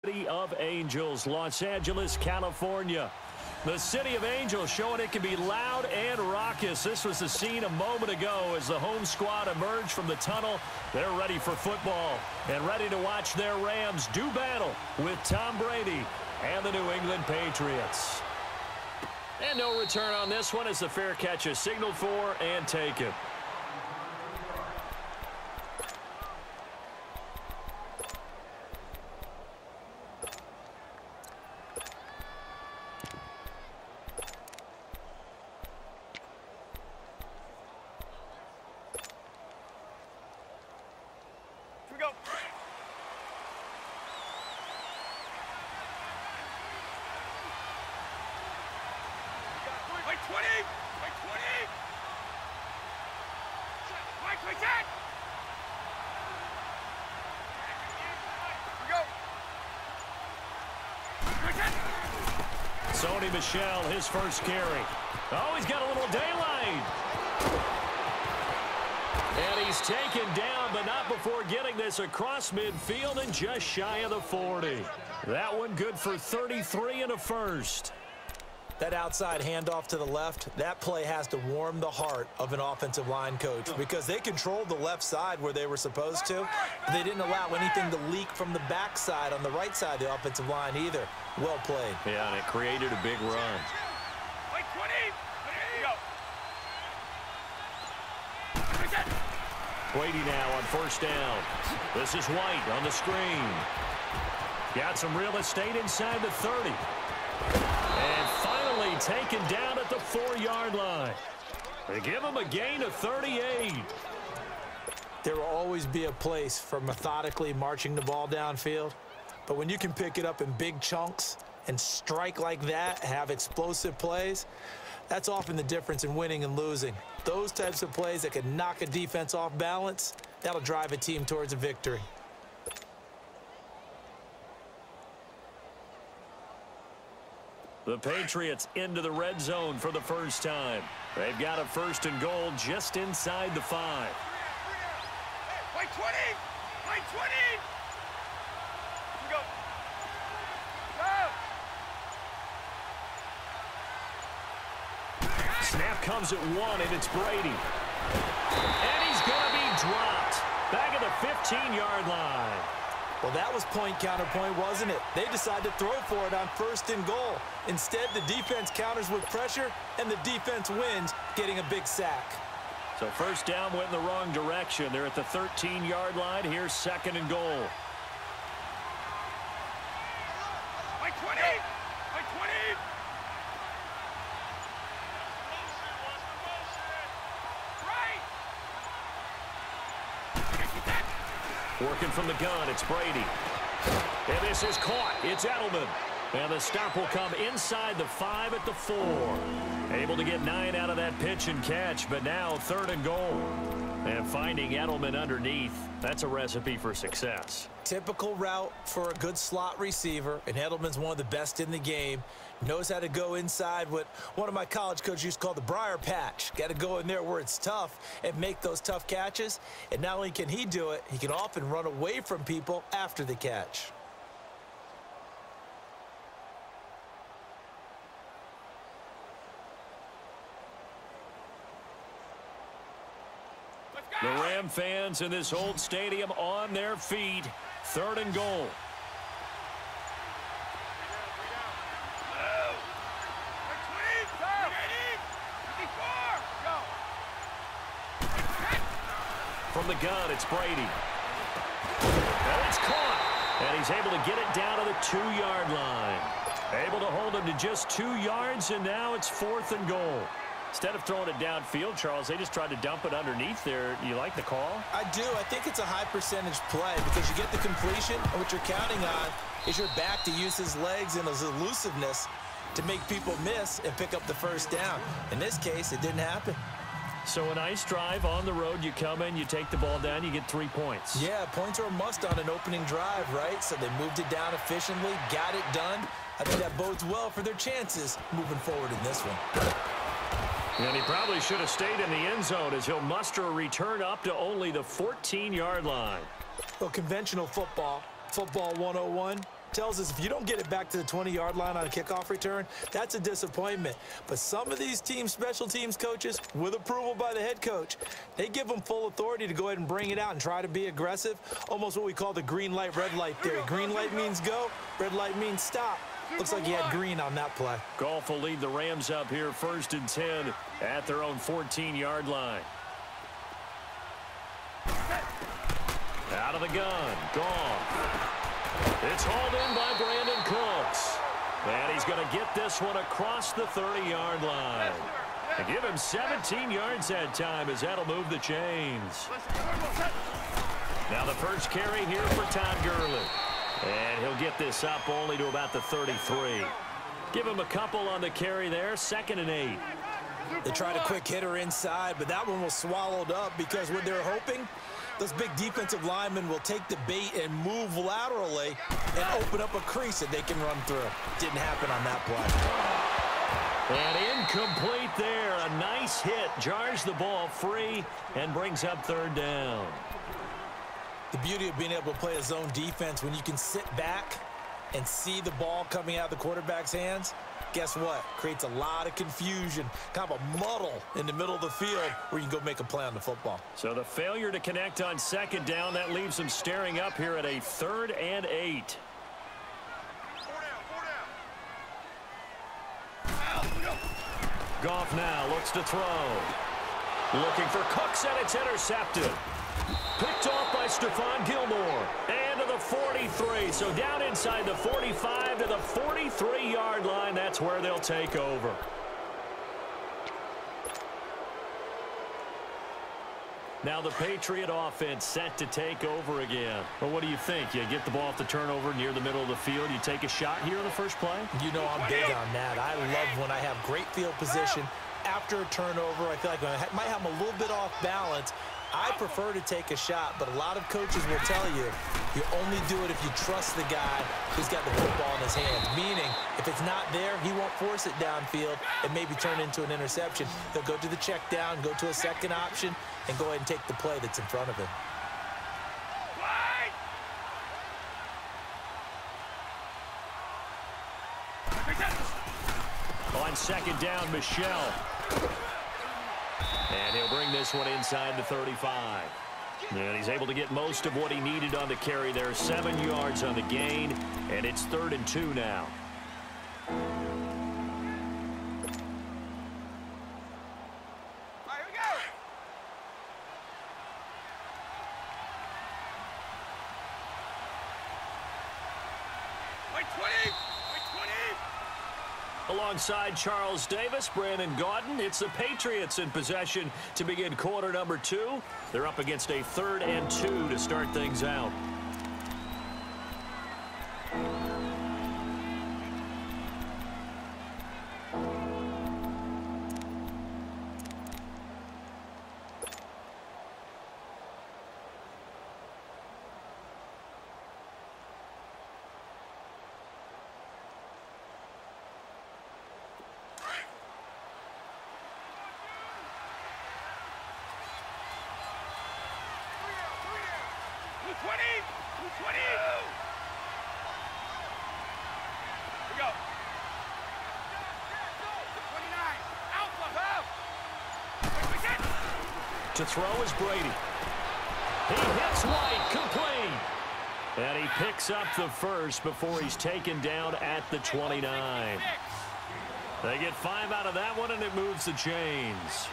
City of Angels, Los Angeles, California. The City of Angels showing it can be loud and raucous. This was the scene a moment ago as the home squad emerged from the tunnel. They're ready for football and ready to watch their Rams do battle with Tom Brady and the New England Patriots. And no return on this one as the fair catch is signaled for and taken. Sony Michel, his first carry. Oh, he's got a little daylight. And he's taken down, but not before getting this across midfield and just shy of the 40. That one good for 33 and a first. That outside handoff to the left, that play has to warm the heart of an offensive line coach because they controlled the left side where they were supposed to. They didn't allow anything to leak from the backside on the right side of the offensive line either. Well played. Yeah, and it created a big run. Brady now on first down. This is White on the screen. Got some real estate inside the 30. And finally taken down at the 4-yard line. They give him a gain of 38. There will always be a place for methodically marching the ball downfield. But when you can pick it up in big chunks and strike like that, have explosive plays, that's often the difference in winning and losing. Those types of plays that can knock a defense off balance, that'll drive a team towards a victory. The Patriots into the red zone for the first time. They've got a first and goal just inside the 5. White 20! White 20! Go! Go! Snap comes at 1, and it's Brady. And he's going to be dropped. Back at the 15-yard line. Well, that was point counterpoint, wasn't it? They decided to throw for it on first and goal. Instead, the defense counters with pressure, and the defense wins, getting a big sack. So first down went in the wrong direction. They're at the 13-yard line. Here's second and goal. White 20! White 20! Working from the gun, it's Brady. And this is caught. It's Edelman. And the stop will come inside the 5 at the 4. Able to get 9 out of that pitch and catch, but now third and goal. And finding Edelman underneath, that's a recipe for success. Typical route for a good slot receiver, and Edelman's one of the best in the game. Knows how to go inside what one of my college coaches used to call the briar patch. Got to go in there where it's tough and make those tough catches. And not only can he do it, he can often run away from people after the catch. The Ram fans in this old stadium on their feet. Third and goal. From the gun, it's Brady. And it's caught. And he's able to get it down to the 2-yard line. Able to hold him to just 2 yards, and now it's fourth and goal. Instead of throwing it downfield, Charles, they just tried to dump it underneath there. Do you like the call? I do. I think it's a high-percentage play because you get the completion, and what you're counting on is your back to use his legs and his elusiveness to make people miss and pick up the first down. In this case, it didn't happen. So a nice drive on the road. You come in, you take the ball down, you get 3 points. Yeah, points are a must on an opening drive, right? So they moved it down efficiently, got it done. I think that bodes well for their chances moving forward in this one. And he probably should have stayed in the end zone as he'll muster a return up to only the 14-yard line. Well, conventional football, football 101, tells us if you don't get it back to the 20-yard line on a kickoff return, that's a disappointment. But some of these special teams coaches, with approval by the head coach, they give them full authority to go ahead and bring it out and try to be aggressive, almost what we call the green light, red light theory. Green light means go, red light means stop. Looks like he had green on that play. Goff will lead the Rams up here 1st and 10 at their own 14-yard line. Out of the gun, Goff. It's hauled in by Brandon Cooks. And he's going to get this one across the 30-yard line. And give him 17 yards that time as that'll move the chains. Now the first carry here for Todd Gurley. And he'll get this up only to about the 33. Give him a couple on the carry there, 2nd and 8. They tried a quick hitter inside, but that one was swallowed up because what they're hoping, those big defensive linemen will take the bait and move laterally and open up a crease that they can run through. Didn't happen on that play. And incomplete there. A nice hit. Jars the ball free and brings up 3rd down. The beauty of being able to play a zone defense when you can sit back and see the ball coming out of the quarterback's hands, guess what? Creates a lot of confusion, kind of a muddle in the middle of the field where you can go make a play on the football. So the failure to connect on 2nd down, that leaves them staring up here at a 3rd and 8. Goff now looks to throw. Looking for Cooks, and it's intercepted. Picked off by Stephon Gilmore. And to the 43. So down inside the 45 to the 43-yard line. That's where they'll take over. Now the Patriot offense set to take over again. Well, what do you think? You get the ball off the turnover near the middle of the field. You take a shot here in the first play? You know I'm big on that. I love when I have great field position after a turnover. I feel like I might have them a little bit off balance. I prefer to take a shot, but a lot of coaches will tell you, you only do it if you trust the guy who's got the football in his hands. Meaning, if it's not there, he won't force it downfield and maybe turn into an interception. He'll go to the check down, go to a second option, and go ahead and take the play that's in front of him. On 2nd down, Michelle. And he'll bring this one inside the 35. And he's able to get most of what he needed on the carry there. 7 yards on the gain, and it's 3rd and 2 now. Alongside Charles Davis, Brandon Gaudin, it's the Patriots in possession to begin quarter number 2. They're up against a 3rd and 2 to start things out. To throw is Brady. He hits White, complete. And he picks up the first before he's taken down at the 29. They get 5 out of that one, and it moves the chains.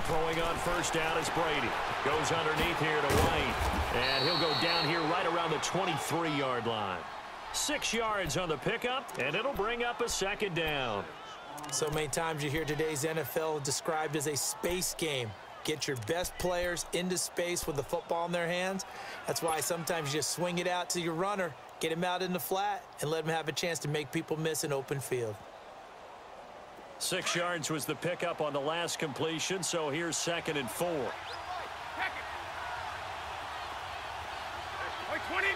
Throwing on 1st down is Brady. Goes underneath here to White. And he'll go down here right around the 23-yard line. 6 yards on the pickup, and it'll bring up a 2nd down. So many times you hear today's NFL described as a space game. Get your best players into space with the football in their hands. That's why sometimes you just swing it out to your runner, get him out in the flat, and let him have a chance to make people miss an open field. 6 yards was the pickup on the last completion, so here's 2nd and 4. 20, 31.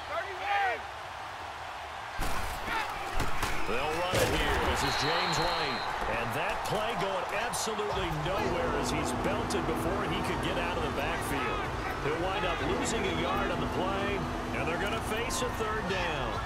They'll run it here. This is James White. And that play going absolutely nowhere as he's belted before he could get out of the backfield. He'll wind up losing a yard on the play, and they're going to face a third down.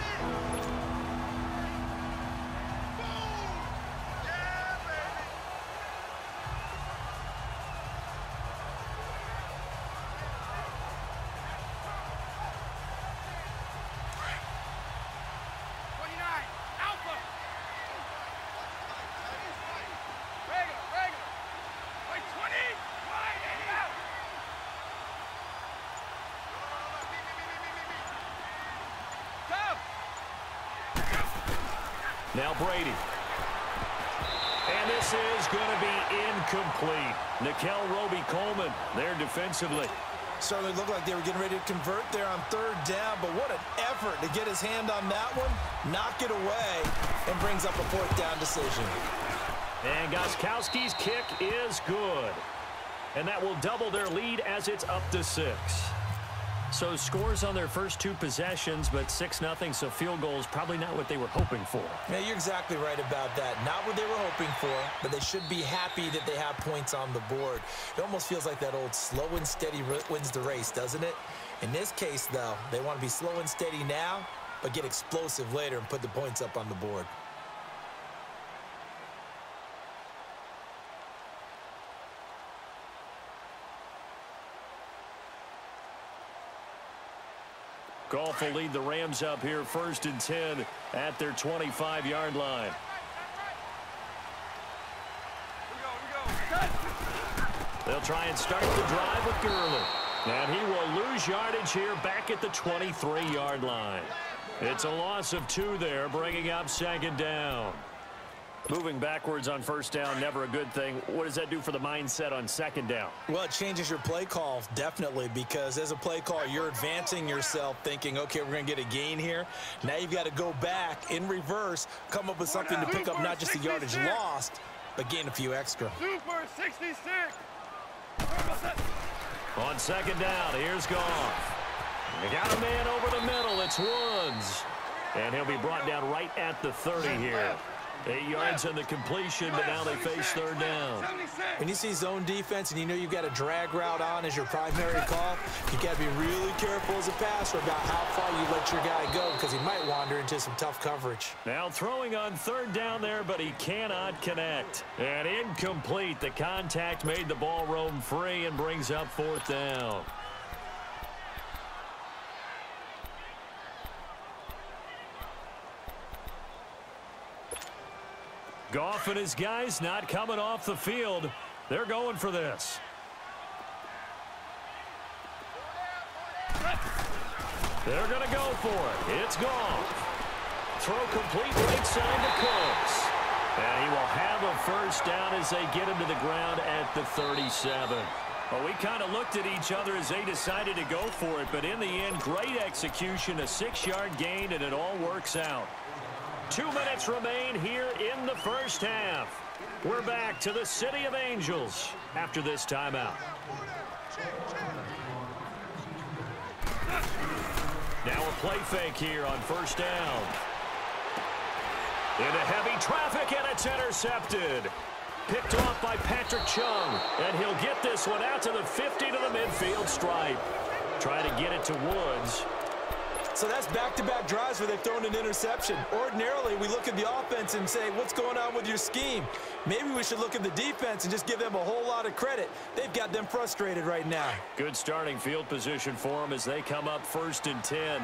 Now Brady. And this is going to be incomplete. Nickel Roby-Coleman there defensively. Certainly looked like they were getting ready to convert there on third down, but what an effort to get his hand on that one, knock it away, and brings up a fourth down decision. And Gostkowski's kick is good. And that will double their lead as it's up to 6. So scores on their first 2 possessions, but 6-0, so field goal is probably not what they were hoping for. Yeah, you're exactly right about that. Not what they were hoping for, but they should be happy that they have points on the board. It almost feels like that old slow and steady wins the race, doesn't it? In this case, though, they want to be slow and steady now, but get explosive later and put the points up on the board. Goff will lead the Rams up here 1st and 10 at their 25-yard line. They'll try and start the drive with Gurley. And he will lose yardage here back at the 23-yard line. It's a loss of 2 there, bringing up 2nd down. Moving backwards on 1st down, never a good thing. What does that do for the mindset on 2nd down? Well, it changes your play call, definitely, because as a play call, you're advancing yourself thinking, okay, we're going to get a gain here. Now you've got to go back in reverse, come up with something to pick up not just the yardage lost, but gain a few extra. Super 66. On 2nd down, here's Goff. They got a man over the middle. It's Woods. And he'll be brought down right at the 30 here. 8 yards on the completion, but now they face 3rd down. When you see zone defense and you know you've got a drag route on as your primary call, you got to be really careful as a passer about how far you let your guy go because he might wander into some tough coverage. Now throwing on 3rd down there, but he cannot connect. And incomplete. The contact made the ball roam free and brings up 4th down. Goff and his guys not coming off the field. They're going for this. They're going to go for it. It's Goff. Throw complete right side to Cooks. And he will have a 1st down as they get him to the ground at the 37. Well, we kind of looked at each other as they decided to go for it, but in the end, great execution, a 6-yard gain, and it all works out. 2 minutes remain here in the 1st half. We're back to the City of Angels after this timeout. Now a play fake here on 1st down. Into heavy traffic, and it's intercepted. Picked off by Patrick Chung, and he'll get this one out to the 50 to the midfield stripe. Trying to get it to Woods. So that's back-to-back drives where they've thrown an interception. Ordinarily, we look at the offense and say, what's going on with your scheme? Maybe we should look at the defense and just give them a whole lot of credit. They've got them frustrated right now. Good starting field position for them as they come up 1st and 10.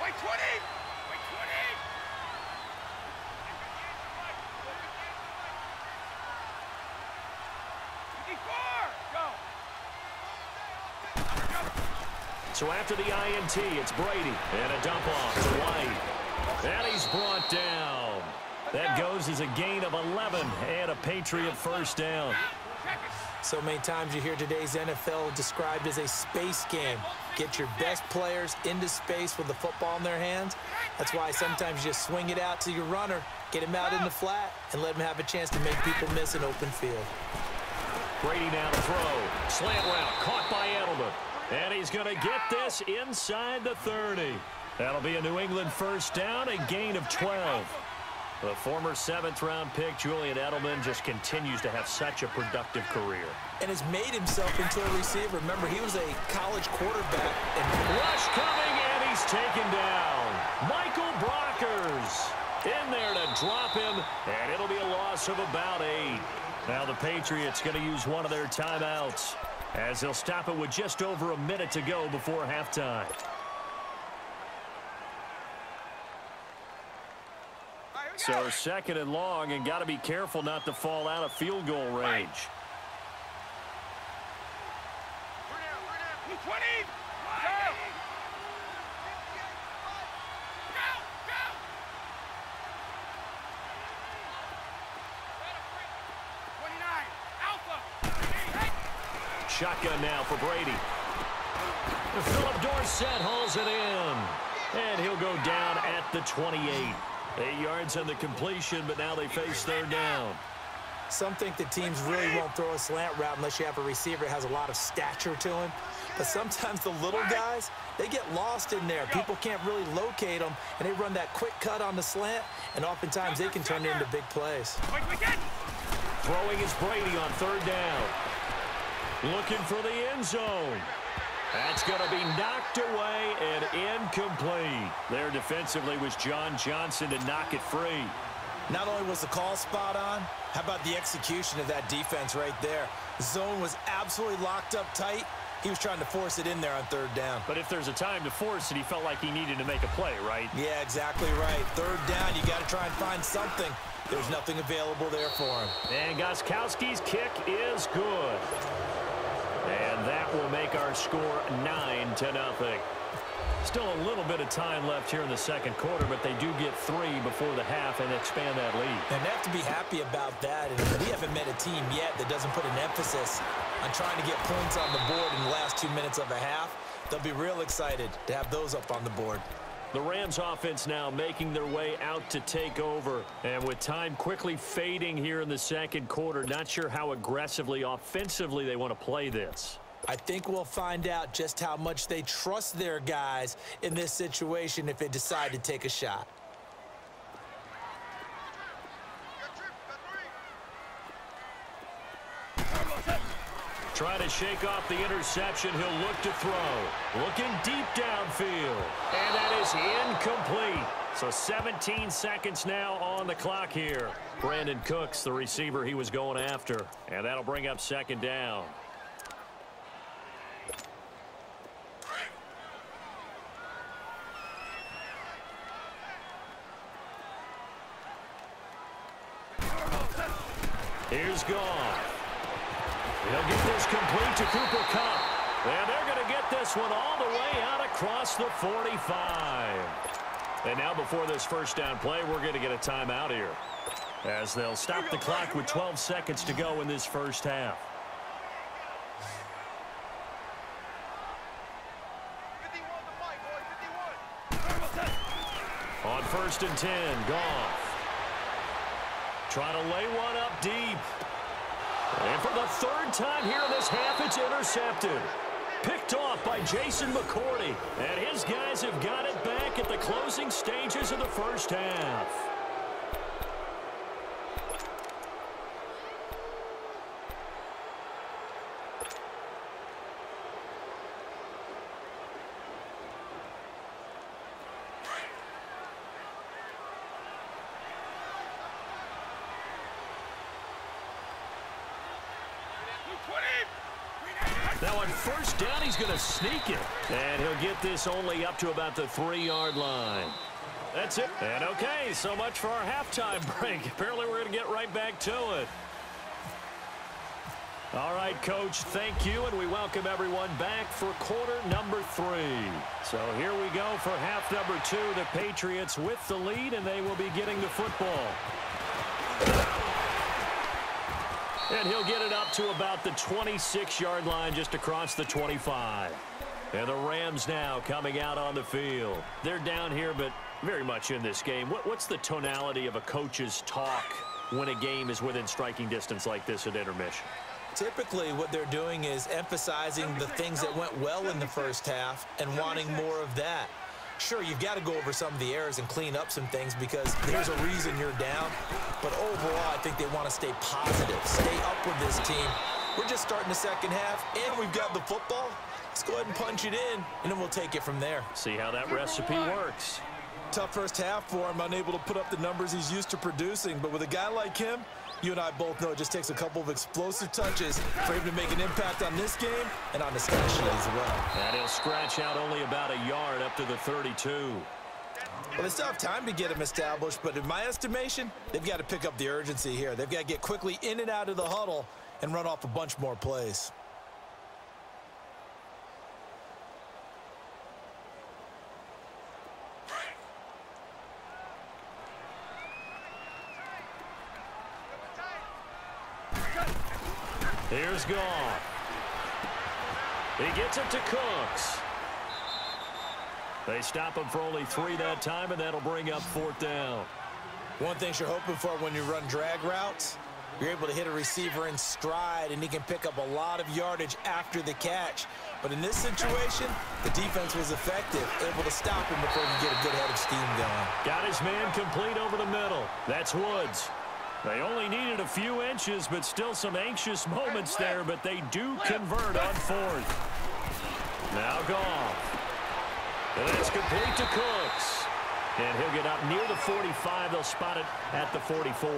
Wait, 20! Wait, 20! 54! Go! So after the INT, it's Brady. And a dump off to White. And he's brought down. That goes as a gain of 11 and a Patriot 1st down. So many times you hear today's NFL described as a space game. Get your best players into space with the football in their hands. That's why sometimes you just swing it out to your runner, get him out in the flat, and let him have a chance to make people miss an open field. Brady now to throw. Slant route caught by Edelman. And he's going to get this inside the 30. That'll be a New England first down, a gain of 12. The former 7th-round pick, Julian Edelman, just continues to have such a productive career. And has made himself into a receiver. Remember, he was a college quarterback. Rush coming, and he's taken down. Michael Brockers in there to drop him, and it'll be a loss of about 8. Now the Patriots going to use one of their timeouts as they'll stop it with just over a minute to go before halftime. So 2nd and long, and got to be careful not to fall out of field goal range. 20. Go. 29. Alpha. Shotgun now for Brady. Philip Dorsett hauls it in, and he'll go down at the 28. 8 yards on the completion, but now they face 3rd down. Some think the teams really won't throw a slant route unless you have a receiver that has a lot of stature to him. But sometimes the little guys, they get lost in there. People can't really locate them, and they run that quick cut on the slant, and oftentimes they can turn it into big plays. Throwing is Brady on 3rd down. Looking for the end zone. That's going to be knocked away and incomplete. There defensively was John Johnson to knock it free. Not only was the call spot on, how about the execution of that defense right there? The zone was absolutely locked up tight. He was trying to force it in there on 3rd down. But if there's a time to force it, he felt like he needed to make a play, right? Yeah, exactly right. 3rd down, you got to try and find something. There's nothing available there for him. And Gostkowski's kick is good. And that will make our score 9-0. Still a little bit of time left here in the 2nd quarter, but they do get 3 before the half and expand that lead. And they have to be happy about that. And we haven't met a team yet that doesn't put an emphasis on trying to get points on the board in the last 2 minutes of a half. They'll be real excited to have those up on the board. The Rams offense now making their way out to take over. And with time quickly fading here in the 2nd quarter, not sure how aggressively, offensively they want to play this. I think we'll find out just how much they trust their guys in this situation if they decide to take a shot. Trying to shake off the interception. He'll look to throw. Looking deep downfield. And that is incomplete. So 17 seconds now on the clock here. Brandon Cooks, the receiver he was going after. And that'll bring up 2nd down. Here's Goff. He'll get this complete to Cooper Kupp. And they're going to get this one all the way out across the 45. And now before this first down play, we're going to get a timeout here, as they'll stop the clock with 12 seconds to go in this first half. 51. On 1st and 10, Goff. Trying to lay one up deep. And for the 3rd time here in this half, it's intercepted. Picked off by Jason McCourty. And his guys have got it back at the closing stages of the first half. Now on 1st down, he's going to sneak it. And he'll get this only up to about the 3-yard line. That's it. And okay, so much for our halftime break. Apparently we're going to get right back to it. All right, Coach, thank you, and we welcome everyone back for quarter number 3. So here we go for half number 2. The Patriots with the lead, and they will be getting the football. And he'll get it up to about the 26-yard line, just across the 25. And the Rams now coming out on the field. They're down here, but very much in this game. What's the tonality of a coach's talk when a game is within striking distance like this at intermission? Typically, what they're doing is emphasizing the things that went well in the first half and wanting more of that. Sure, you've got to go over some of the errors and clean up some things because there's a reason you're down. But overall, I think they want to stay positive, stay up with this team. We're just starting the second half, and we've got the football. Let's go ahead and punch it in, and then we'll take it from there. See how that recipe works. Tough first half for him, unable to put up the numbers he's used to producing. But with a guy like him, you and I both know it just takes a couple of explosive touches for him to make an impact on this game and on the stat sheet as well. And he'll scratch out only about a yard up to the 32. Well, they still have time to get him established, but in my estimation, they've got to pick up the urgency here. They've got to get quickly in and out of the huddle and run off a bunch more plays. Here's Goff. He gets it to Cooks. They stop him for only 3 that time, and that'll bring up 4th down. One thing you're hoping for when you run drag routes, you're able to hit a receiver in stride, and he can pick up a lot of yardage after the catch. But in this situation, the defense was effective, able to stop him before he could get a good head of steam going. Got his man complete over the middle. That's Woods. They only needed a few inches, but still some anxious moments there, but they do convert on 4th. Now Goff. And that's complete to Cooks. And he'll get up near the 45. They'll spot it at the 44.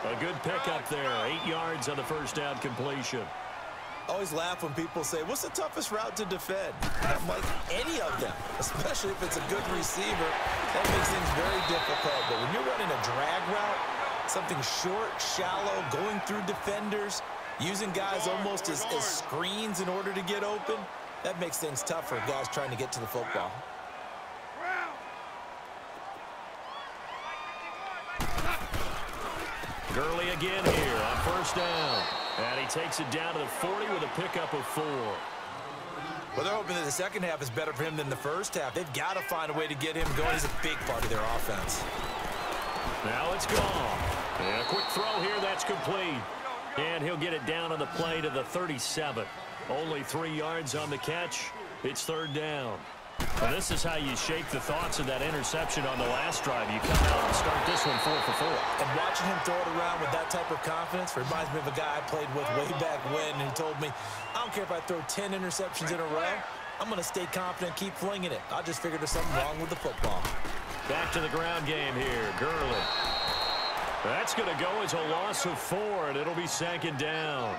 A good pickup there. 8 yards on the first down completion. I always laugh when people say, what's the toughest route to defend? I'm like, any of them, especially if it's a good receiver. That makes things very difficult. But when you're running a drag route, something short, shallow, going through defenders, using guys almost as screens in order to get open, that makes things tough for guys trying to get to the football. Gurley again here on first down. And he takes it down to the 40 with a pickup of 4. Well, they're hoping that the second half is better for him than the first half. They've got to find a way to get him going. He's a big part of their offense. Now it's gone. And a quick throw here, that's complete. And he'll get it down on the play to the 37. Only 3 yards on the catch. It's 3rd down. Well, this is how you shake the thoughts of that interception on the last drive. You come out and start this one 4 for 4. And watching him throw it around with that type of confidence reminds me of a guy I played with way back when, and he told me, I don't care if I throw 10 interceptions in a row. I'm going to stay confident, keep flinging it. I just figured there's something wrong with the football. Back to the ground game here. Gurley. That's going to go as a loss of 4, and it'll be 2nd down.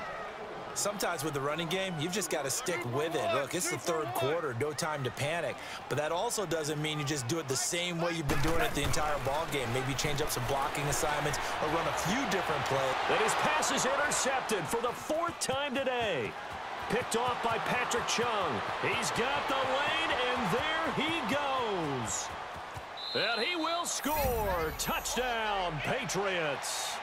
Sometimes with the running game, you've just got to stick with it. Look, it's the 3rd quarter, no time to panic. But that also doesn't mean you just do it the same way you've been doing it the entire ball game. Maybe change up some blocking assignments or run a few different plays. And his pass is intercepted for the 4th time today. Picked off by Patrick Chung. He's got the lane, and there he goes. And he will score. Touchdown, Patriots.